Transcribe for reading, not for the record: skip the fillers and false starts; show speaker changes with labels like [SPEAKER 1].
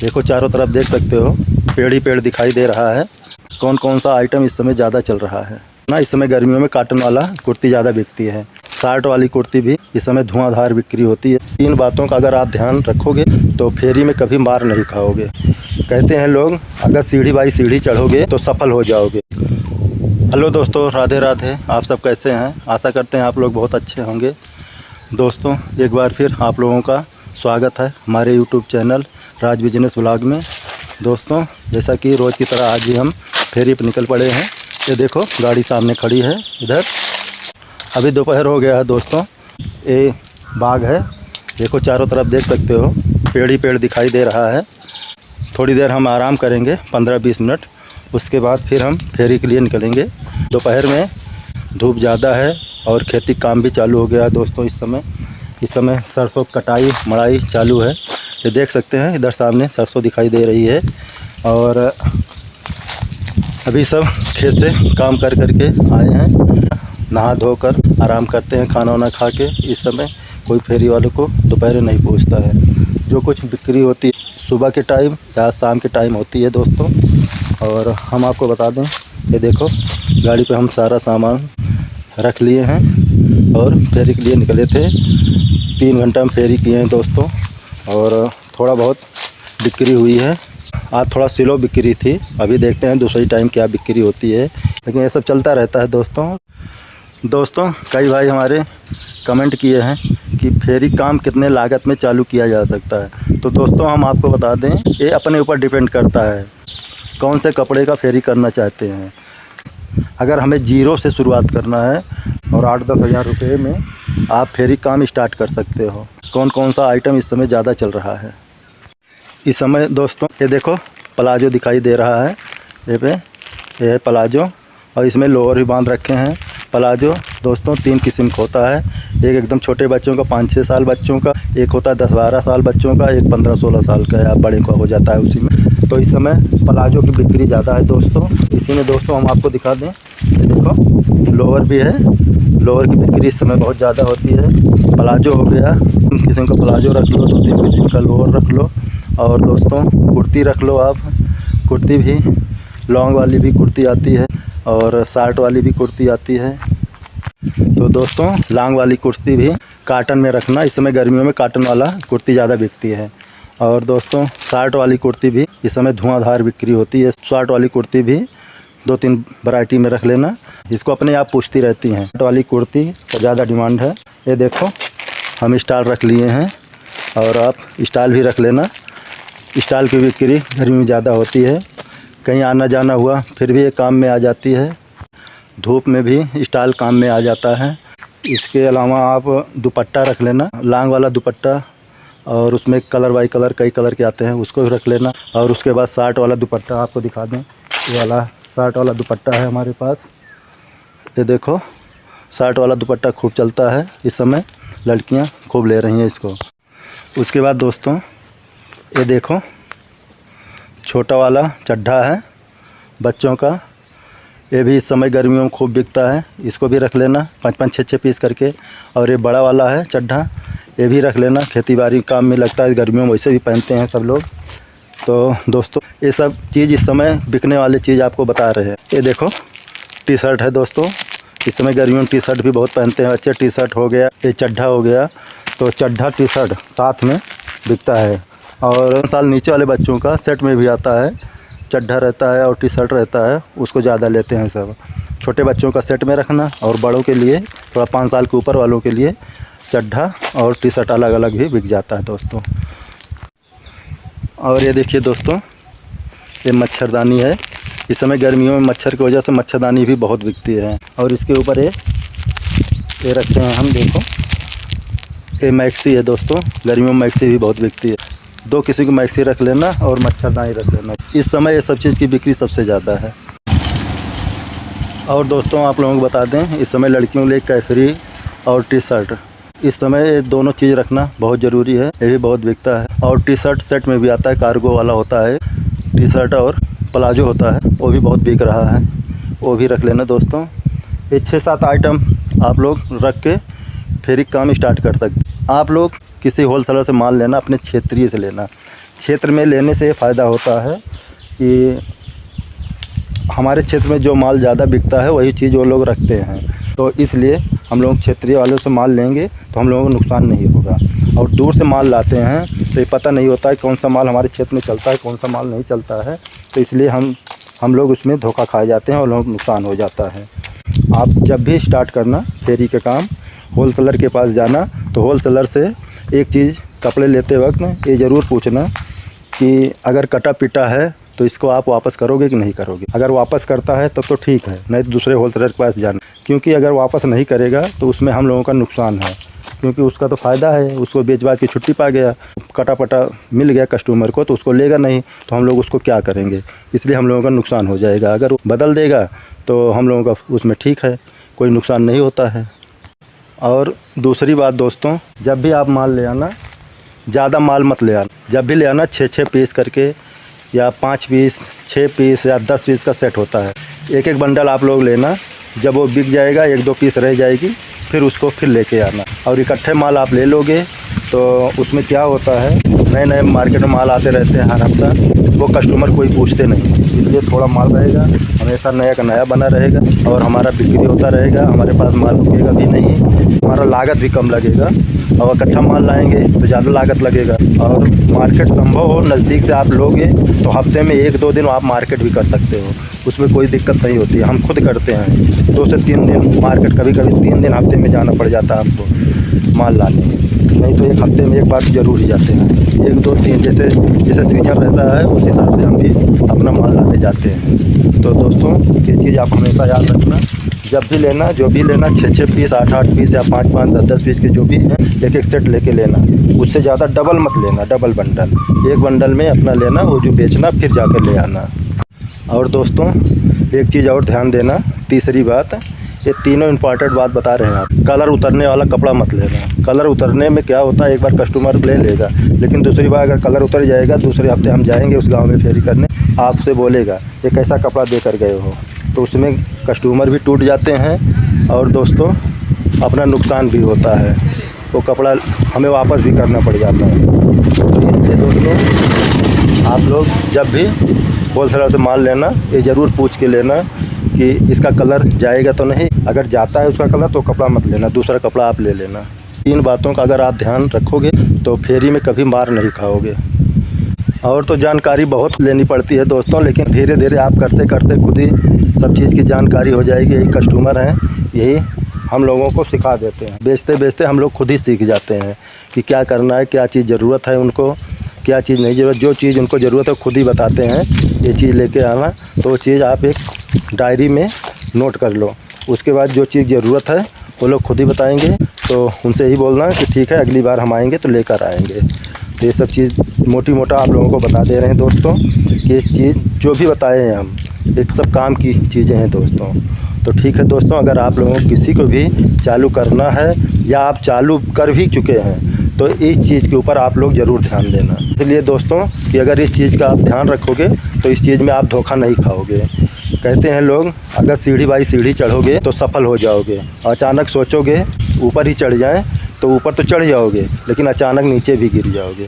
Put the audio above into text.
[SPEAKER 1] देखो चारों तरफ देख सकते हो, पेड़ ही पेड़ दिखाई दे रहा है। कौन कौन सा आइटम इस समय ज़्यादा चल रहा है ना। इस समय गर्मियों में कॉटन वाला कुर्ती ज़्यादा बिकती है। शर्ट वाली कुर्ती भी इस समय धुआंधार बिक्री होती है। इन बातों का अगर आप ध्यान रखोगे तो फेरी में कभी मार नहीं खाओगे। कहते हैं लोग, अगर सीढ़ी बाई सीढ़ी चढ़ोगे तो सफल हो जाओगे। हेलो दोस्तों, राधे राधे। आप सब कैसे हैं? आशा करते हैं आप लोग बहुत अच्छे होंगे। दोस्तों, एक बार फिर आप लोगों का स्वागत है हमारे यूट्यूब चैनल राज बिजनेस व्लॉग में। दोस्तों, जैसा कि रोज़ की तरह आज भी हम फेरी पर निकल पड़े हैं। ये देखो गाड़ी सामने खड़ी है इधर। अभी दोपहर हो गया है दोस्तों। ये बाग है, देखो चारों तरफ देख सकते हो, पेड़ ही पेड़ दिखाई दे रहा है। थोड़ी देर हम आराम करेंगे 15-20 मिनट, उसके बाद फिर हम फेरी के लिए निकलेंगे। दोपहर में धूप ज़्यादा है और खेती काम भी चालू हो गया है दोस्तों। इस समय सरसों कटाई मड़ाई चालू है। ये देख सकते हैं, इधर सामने सरसों दिखाई दे रही है। और अभी सब खेत से काम कर करके आए हैं, नहा धोकर आराम करते हैं खाना वाना खा के। इस समय कोई फेरी वालों को दोपहर नहीं पूछता है। जो कुछ बिक्री होती है सुबह के टाइम या शाम के टाइम होती है दोस्तों। और हम आपको बता दें, ये देखो गाड़ी पे हम सारा सामान रख लिए हैं और फेरी के लिए निकले थे। 3 घंटा हम फेरी किए हैं दोस्तों और थोड़ा बहुत बिक्री हुई है। आज थोड़ा स्लो बिक्री थी। अभी देखते हैं दूसरी टाइम क्या बिक्री होती है, लेकिन ये सब चलता रहता है दोस्तों। कई भाई हमारे कमेंट किए हैं कि फेरी काम कितने लागत में चालू किया जा सकता है। तो दोस्तों, हम आपको बता दें, ये अपने ऊपर डिपेंड करता है कौन से कपड़े का फेरी करना चाहते हैं। अगर हमें जीरो से शुरुआत करना है और 8-10 हज़ार रुपये में आप फेरी काम स्टार्ट कर सकते हो। कौन कौन सा आइटम इस समय ज़्यादा चल रहा है इस समय दोस्तों? ये देखो प्लाजो दिखाई दे रहा है। ये है प्लाजो और इसमें लोअर भी बांध रखे हैं। प्लाजो दोस्तों 3 किस्म का होता है। एक एकदम छोटे बच्चों का 5-6 साल बच्चों का, एक होता है 10-12 साल बच्चों का, एक 15-16 साल का या बड़े का हो जाता है उसी में। तो इस समय प्लाजो की बिक्री ज़्यादा है दोस्तों। इसी में दोस्तों हम आपको दिखा दें, ये देखो लोअर भी है। लोअर की बिक्री इस समय बहुत ज़्यादा होती है। प्लाजो हो गया, 3 किस्म का प्लाजो रख लो, 2-3 किस्म का लोअर रख लो। और दोस्तों कुर्ती रख लो आप। कुर्ती भी लॉन्ग वाली भी कुर्ती आती है और शर्ट वाली भी कुर्ती आती है। तो दोस्तों लॉन्ग वाली कुर्ती भी काटन में रखना। इस समय गर्मियों में काटन वाला कुर्ती ज़्यादा बिकती है। और दोस्तों शर्ट वाली कुर्ती भी इस समय धुआंधार बिक्री होती है। शर्ट वाली कुर्ती भी 2-3 वैरायटी में रख लेना, इसको अपने आप पूछती रहती हैं। शर्ट वाली कुर्ती का ज़्यादा डिमांड है। ये देखो हम स्टाइल रख लिए हैं और आप स्टाइल भी रख लेना। स्टाइल की बिक्री गर्मी में ज़्यादा होती है। कहीं आना जाना हुआ फिर भी ये काम में आ जाती है। धूप में भी स्टाइल काम में आ जाता है। इसके अलावा आप दुपट्टा रख लेना, लॉन्ग वाला दुपट्टा, और उसमें कलर बाई कलर कई कलर के आते हैं, उसको भी रख लेना। और उसके बाद शर्ट वाला दुपट्टा आपको दिखा दें, ये वाला शर्ट वाला दुपट्टा है हमारे पास। ये देखो शर्ट वाला दुपट्टा खूब चलता है इस समय, लड़कियां खूब ले रही हैं इसको। उसके बाद दोस्तों ये देखो छोटा वाला चड्ढा है बच्चों का। ये भी इस समय गर्मियों में खूब बिकता है, इसको भी रख लेना 5-5, 6-6 पीस करके। और ये बड़ा वाला है चड्ढा, ये भी रख लेना, खेती बाड़ी काम में लगता है। गर्मियों में वैसे भी पहनते हैं सब लोग। तो दोस्तों ये सब चीज़ इस समय बिकने वाली चीज़ आपको बता रहे हैं। ये देखो टी शर्ट है दोस्तों, इस समय गर्मियों में टी शर्ट भी बहुत पहनते हैं बच्चे। टी शर्ट हो गया, ये चड्ढा हो गया, तो चड्ढा टी शर्ट साथ में बिकता है। और साल नीचे वाले बच्चों का सेट में भी आता है, चड्ढा रहता है और टी शर्ट रहता है, उसको ज़्यादा लेते हैं सब। छोटे बच्चों का सेट में रखना और बड़ों के लिए, थोड़ा 5 साल के ऊपर वालों के लिए चड्ढा और टी शर्ट अलग अलग भी बिक जाता है दोस्तों। और ये देखिए दोस्तों, ये मच्छरदानी है। इस समय गर्मियों में मच्छर की वजह से मच्छरदानी भी बहुत बिकती है। और इसके ऊपर ये रखते हैं हम, देखो ये मैक्सी है दोस्तों। गर्मियों में मैक्सी भी बहुत बिकती है। 2 किसी की मैक्सी रख लेना और मच्छरदानी रख लेना। इस समय ये सब चीज़ की बिक्री सबसे ज़्यादा है। और दोस्तों आप लोगों को बता दें, इस समय लड़कियों के लिए कैफरी और टी शर्ट, इस समय ये दोनों चीज़ रखना बहुत ज़रूरी है। ये भी बहुत बिकता है। और टी शर्ट सेट में भी आता है, कार्गो वाला होता है टी शर्ट, और प्लाजो होता है, वो भी बहुत बिक रहा है, वो भी रख लेना दोस्तों। ये 6-7 आइटम आप लोग रख के फेरी काम स्टार्ट कर सकते। आप लोग किसी होलसेलर से माल लेना, अपने क्षेत्रीय से लेना। क्षेत्र में लेने से ये फ़ायदा होता है कि हमारे क्षेत्र में जो माल ज़्यादा बिकता है वही चीज़ वो लोग रखते हैं, तो इसलिए हम लोग क्षेत्रीय वालों से माल लेंगे तो हम लोगों को नुकसान नहीं होगा। और दूर से माल लाते हैं तो ये पता नहीं होता है कौन सा माल हमारे क्षेत्र में चलता है, कौन सा माल नहीं चलता है, तो इसलिए हम लोग उसमें धोखा खा जाते हैं और लोगों को नुकसान हो जाता है। आप जब भी स्टार्ट करना फेरी का काम, होलसेलर के पास जाना, तो होलसेलर से एक चीज़ कपड़े लेते वक्त ये ज़रूर पूछना कि अगर कटा पिटा है तो इसको आप वापस करोगे कि नहीं करोगे। अगर वापस करता है तब तो ठीक है, नहीं तो दूसरे होलसेलर के पास जाना, क्योंकि अगर वापस नहीं करेगा तो उसमें हम लोगों का नुकसान है, क्योंकि उसका तो फ़ायदा है, उसको बेच बाच के छुट्टी पा गया, कटा पटा मिल गया कस्टमर को तो उसको लेगा नहीं, तो हम लोग उसको क्या करेंगे, इसलिए हम लोगों का नुकसान हो जाएगा। अगर बदल देगा तो हम लोगों का उसमें ठीक है, कोई नुकसान नहीं होता है। और दूसरी बात दोस्तों, जब भी आप माल ले आना, ज़्यादा माल मत ले आना। जब भी ले आना 6-6 पीस करके या 5 पीस, 6 पीस या 10 पीस का सेट होता है। एक एक बंडल आप लोग लेना, जब वो बिक जाएगा 1-2 पीस रह जाएगी फिर उसको फिर लेके आना। और इकट्ठे माल आप ले लोगे तो उसमें क्या होता है, नए नए मार्केट में माल आते रहते हैं हर हफ्ता, वो कस्टमर कोई पूछते नहीं, इसलिए थोड़ा माल रहेगा, हमेशा नया का नया बना रहेगा और हमारा बिक्री होता रहेगा, हमारे पास माल रुकेगा भी नहीं, हमारा लागत भी कम लगेगा। और इकट्ठा माल लाएंगे तो ज़्यादा लागत लगेगा। और मार्केट संभव हो नज़दीक से आप लोगे तो हफ्ते में 1-2 दिन आप मार्केट भी कर सकते हो, उसमें कोई दिक्कत नहीं होती है। हम खुद करते हैं 2 से 3 दिन मार्केट, कभी कभी 3 दिन हफ्ते में जाना पड़ जाता है हमको माल लाने, नहीं तो 1 हफ्ते में एक बार ज़रूर ही जाते हैं। 1, 2, 3 जैसे सीजन रहता है उस हिसाब से हम भी अपना माल लाने जाते हैं। तो दोस्तों ये चीज़ आप हमेशा याद रखना, जब भी लेना, जो भी लेना 6-6 पीस, 8-8 पीस या 5-5, 10-10 पीस के जो भी हैं, एक सेट लेके लेना। उससे ज़्यादा डबल मत लेना, डबल बंडल, एक बंडल में अपना लेना, वो जो बेचना फिर जाकर ले आना। और दोस्तों एक चीज़ और ध्यान देना, तीसरी बात, ये तीनों इम्पॉर्टेंट बात बता रहे हैं आप। कलर उतरने वाला कपड़ा मत लेना। कलर उतरने में क्या होता है, एक बार कस्टमर ले लेगा, लेकिन दूसरी बार अगर कलर उतर जाएगा, दूसरे हफ्ते हम जाएंगे उस गांव में फेरी करने, आपसे बोलेगा ये कैसा कपड़ा दे कर गए हो, तो उसमें कस्टमर भी टूट जाते हैं और दोस्तों अपना नुकसान भी होता है, वो कपड़ा हमें वापस भी करना पड़ जाता है। तो इसलिए दोस्तों आप लोग जब भी होलसेलर से माल लेना, ये ज़रूर पूछ के लेना कि इसका कलर जाएगा तो नहीं, अगर जाता है उसका कलर तो कपड़ा मत लेना, दूसरा कपड़ा आप ले लेना। इन बातों का अगर आप ध्यान रखोगे तो फेरी में कभी मार नहीं खाओगे। और तो जानकारी बहुत लेनी पड़ती है दोस्तों, लेकिन धीरे धीरे आप करते करते खुद ही सब चीज़ की जानकारी हो जाएगी। यही कस्टमर हैं, यही हम लोगों को सिखा देते हैं। बेचते बेचते हम लोग खुद ही सीख जाते हैं कि क्या करना है, क्या चीज़ ज़रूरत है उनको, क्या चीज़ नहीं ज़रूरत। जो चीज़ उनको ज़रूरत है खुद ही बताते हैं, ये चीज़ लेके आना, तो वो चीज़ आप एक डायरी में नोट कर लो। उसके बाद जो चीज़ ज़रूरत है वो लोग खुद ही बताएंगे, तो उनसे ही बोलना कि ठीक है अगली बार हम आएंगे तो लेकर आएंगे। तो ये सब चीज़ मोटी मोटा आप लोगों को बता दे रहे हैं दोस्तों कि इस चीज़ जो भी बताए हैं हम, एक सब काम की चीज़ें हैं दोस्तों। तो ठीक है दोस्तों, अगर आप लोगों को किसी को भी चालू करना है या आप चालू कर भी चुके हैं तो इस चीज़ के ऊपर आप लोग ज़रूर ध्यान देना। इसलिए दोस्तों कि अगर इस चीज़ का आप ध्यान रखोगे तो इस चीज़ में आप धोखा नहीं खाओगे। कहते हैं लोग, अगर सीढ़ी बाई सीढ़ी चढ़ोगे तो सफल हो जाओगे, अचानक सोचोगे ऊपर ही चढ़ जाएं तो ऊपर तो चढ़ जाओगे, लेकिन अचानक नीचे भी गिर जाओगे।